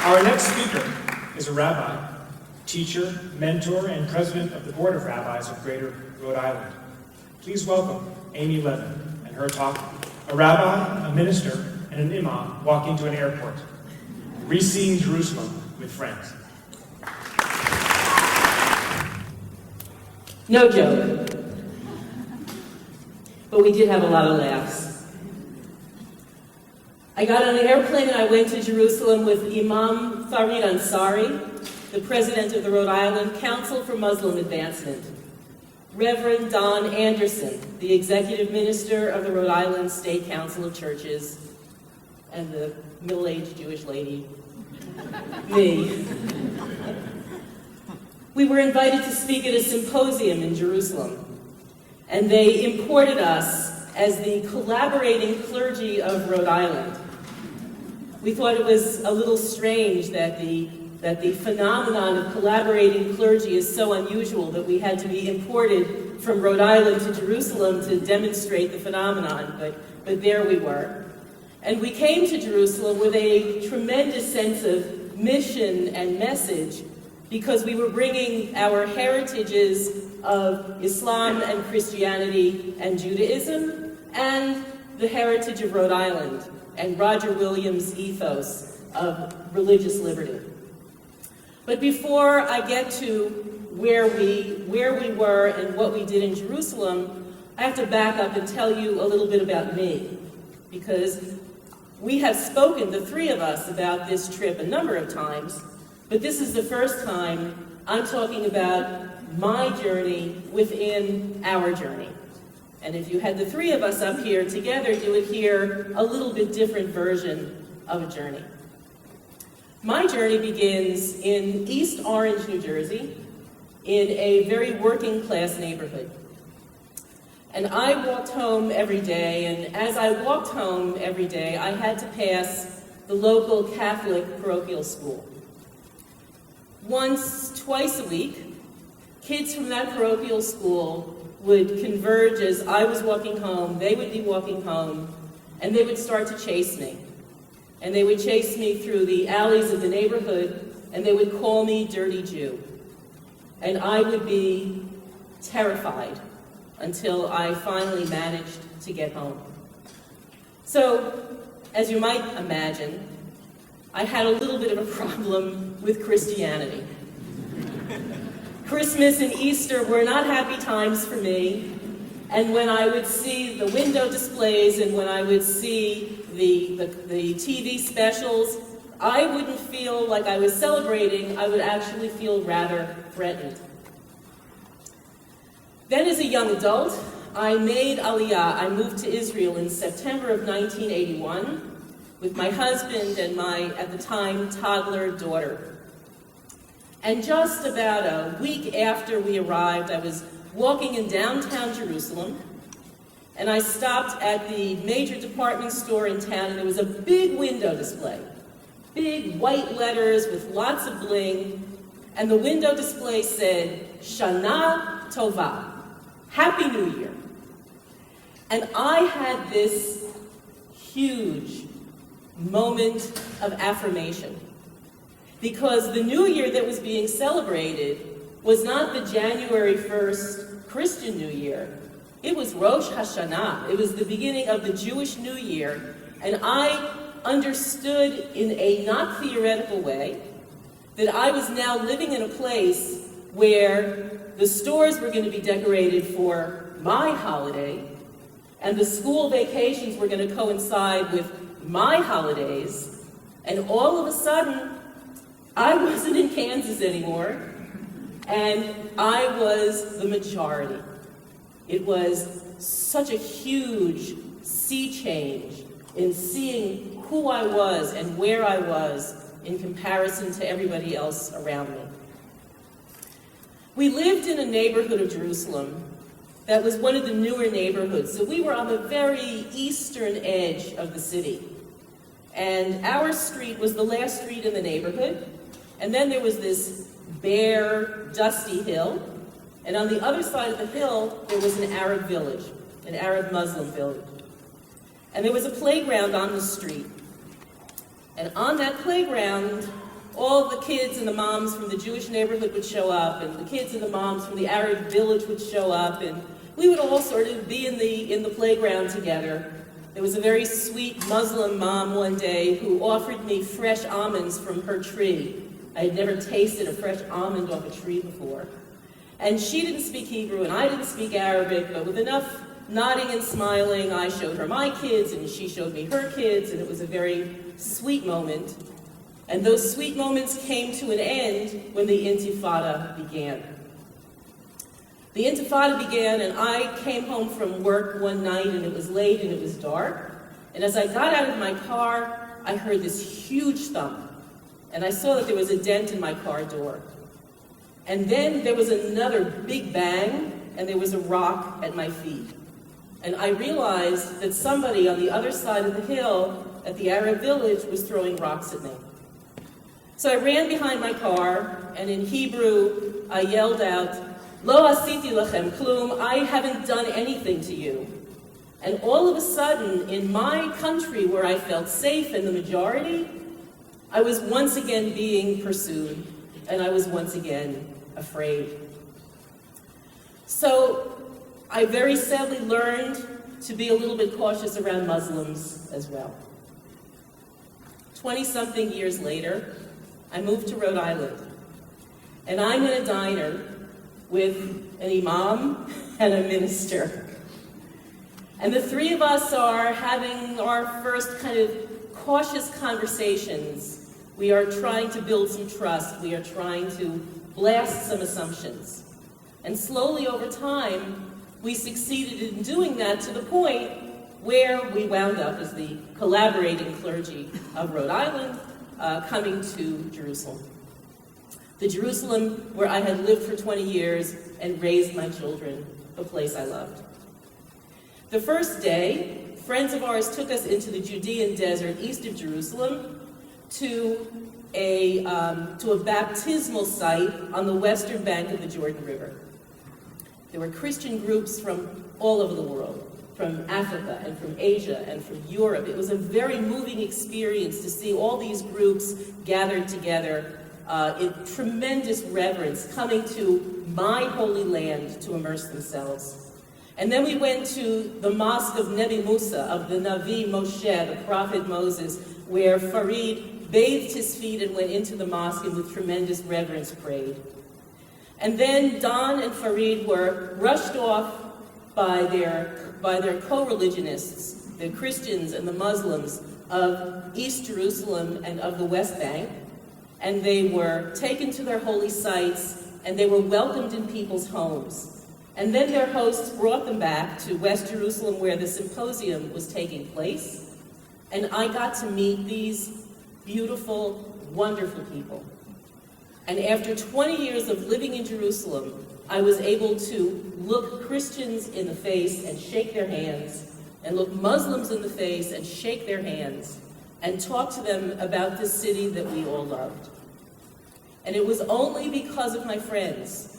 Our next speaker is a rabbi, teacher, mentor, and president of the Board of Rabbis of Greater Rhode Island. Please welcome Amy Levin and her talk, A Rabbi, a Minister, and an Imam Walk into an Airport, Re-Seeing Jerusalem with Friends. No joke. But we did have a lot of laughs. I got on an airplane and I went to Jerusalem with Imam Farid Ansari, the president of the Rhode Island Council for Muslim Advancement, Reverend Don Anderson, the executive minister of the Rhode Island State Council of Churches, and the middle-aged Jewish lady, me. We were invited to speak at a symposium in Jerusalem, and they imported us as the collaborating clergy of Rhode Island. We thought it was a little strange that the phenomenon of collaborating clergy is so unusual that we had to be imported from Rhode Island to Jerusalem to demonstrate the phenomenon, but there we were. And we came to Jerusalem with a tremendous sense of mission and message because we were bringing our heritages of Islam and Christianity and Judaism and the heritage of Rhode Island and Roger Williams' ethos of religious liberty. But before I get to where we were and what we did in Jerusalem, I have to back up and tell you a little bit about me, because we have spoken, the three of us, about this trip a number of times, but this is the first time I'm talking about my journey within our journey. And if you had the three of us up here together, you would hear a little bit different version of a journey. My journey begins in East Orange, New Jersey, in a very working class neighborhood. And I walked home every day, and as I walked home every day, I had to pass the local Catholic parochial school. Once, twice a week, kids from that parochial school would converge as I was walking home, they would be walking home, and they would start to chase me. And they would chase me through the alleys of the neighborhood, and they would call me Dirty Jew. And I would be terrified until I finally managed to get home. So, as you might imagine, I had a little bit of a problem with Christianity. Christmas and Easter were not happy times for me, and when I would see the window displays and when I would see the TV specials, I wouldn't feel like I was celebrating, I would actually feel rather threatened. Then as a young adult, I made Aliyah. I moved to Israel in September of 1981 with my husband and my, at the time, toddler daughter. And just about a week after we arrived, I was walking in downtown Jerusalem, and I stopped at the major department store in town, and there was a big window display, big white letters with lots of bling, and the window display said, Shana Tova, Happy New Year. And I had this huge moment of affirmation, because the New Year that was being celebrated was not the January 1st Christian New Year. It was Rosh Hashanah. It was the beginning of the Jewish New Year. And I understood in a not theoretical way that I was now living in a place where the stores were going to be decorated for my holiday, and the school vacations were going to coincide with my holidays, and all of a sudden, I wasn't in Kansas anymore, and I was the majority. It was such a huge sea change in seeing who I was and where I was in comparison to everybody else around me. We lived in a neighborhood of Jerusalem that was one of the newer neighborhoods, so we were on the very eastern edge of the city. And our street was the last street in the neighborhood, and then there was this bare, dusty hill, and on the other side of the hill, there was an Arab village, an Arab Muslim village. And there was a playground on the street. And on that playground all the kids and the moms from the Jewish neighborhood would show up, and the kids and the moms from the Arab village would show up, and we would all sort of be in the playground together. There was a very sweet Muslim mom one day who offered me fresh almonds from her tree. I had never tasted a fresh almond off a tree before. And she didn't speak Hebrew, and I didn't speak Arabic, but with enough nodding and smiling, I showed her my kids, and she showed me her kids, and it was a very sweet moment. And those sweet moments came to an end when the Intifada began. The Intifada began, and I came home from work one night, and it was late, and it was dark. And as I got out of my car, I heard this huge thump, and I saw that there was a dent in my car door. And then there was another big bang, and there was a rock at my feet. And I realized that somebody on the other side of the hill at the Arab village was throwing rocks at me. So I ran behind my car, and in Hebrew, I yelled out, "Lo asiti lachem klum," I haven't done anything to you. And all of a sudden, in my country where I felt safe in the majority, I was once again being pursued, and I was once again afraid. So I very sadly learned to be a little bit cautious around Muslims as well. 20-something years later, I moved to Rhode Island, and I'm in a diner with an imam and a minister. And the three of us are having our first kind of cautious conversations. We are trying to build some trust. We are trying to blast some assumptions. And slowly over time, we succeeded in doing that to the point where we wound up as the collaborating clergy of Rhode Island, coming to Jerusalem. The Jerusalem where I had lived for 20 years and raised my children, the place I loved. The first day, friends of ours took us into the Judean desert east of Jerusalem to a baptismal site on the western bank of the Jordan River. There were Christian groups from all over the world, from Africa and from Asia and from Europe. It was a very moving experience to see all these groups gathered together in tremendous reverence, coming to my holy land to immerse themselves. And then we went to the mosque of Nebi Musa, of the Navi Moshe, the prophet Moses, where Farid bathed his feet and went into the mosque and with tremendous reverence prayed. And then Don and Farid were rushed off by their co-religionists, the Christians and the Muslims of East Jerusalem and of the West Bank, and they were taken to their holy sites, and they were welcomed in people's homes. And then their hosts brought them back to West Jerusalem where the symposium was taking place, and I got to meet these beautiful, wonderful people. And after 20 years of living in Jerusalem, I was able to look Christians in the face and shake their hands, and look Muslims in the face and shake their hands, and talk to them about this city that we all loved. And it was only because of my friends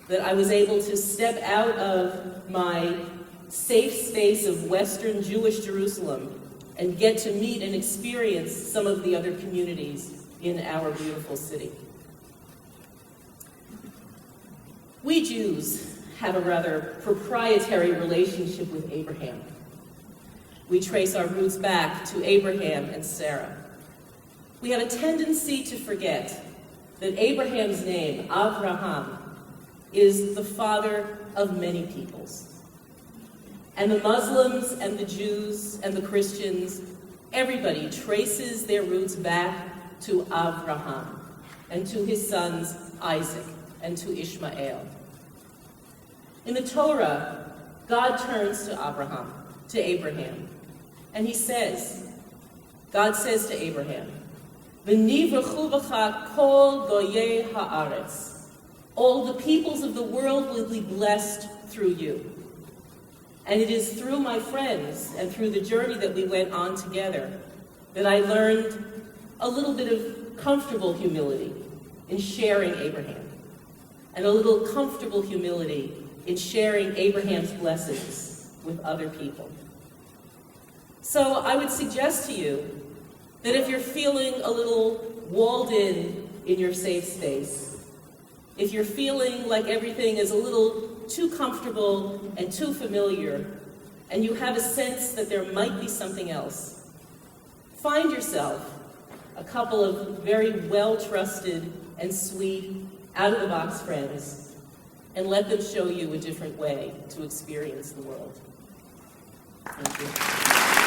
that I was able to step out of my safe space of Western Jewish Jerusalem and get to meet and experience some of the other communities in our beautiful city. We Jews have a rather proprietary relationship with Abraham. We trace our roots back to Abraham and Sarah. We have a tendency to forget that Abraham's name, Avraham, is the father of many peoples. And the Muslims and the Jews and the Christians, everybody traces their roots back to Avraham and to his sons Isaac and to Ishmael. In the Torah, God turns to Abraham, and he says, God says to Abraham, "V'nivrachu b'cha kol goyei haaretz." All the peoples of the world will be blessed through you. And it is through my friends and through the journey that we went on together that I learned a little bit of comfortable humility in sharing Abraham, and a little comfortable humility in sharing Abraham's blessings with other people. So I would suggest to you that if you're feeling a little walled in your safe space. If you're feeling like everything is a little too comfortable and too familiar, and you have a sense that there might be something else, find yourself a couple of very well-trusted and sweet, out-of-the-box friends, and let them show you a different way to experience the world. Thank you.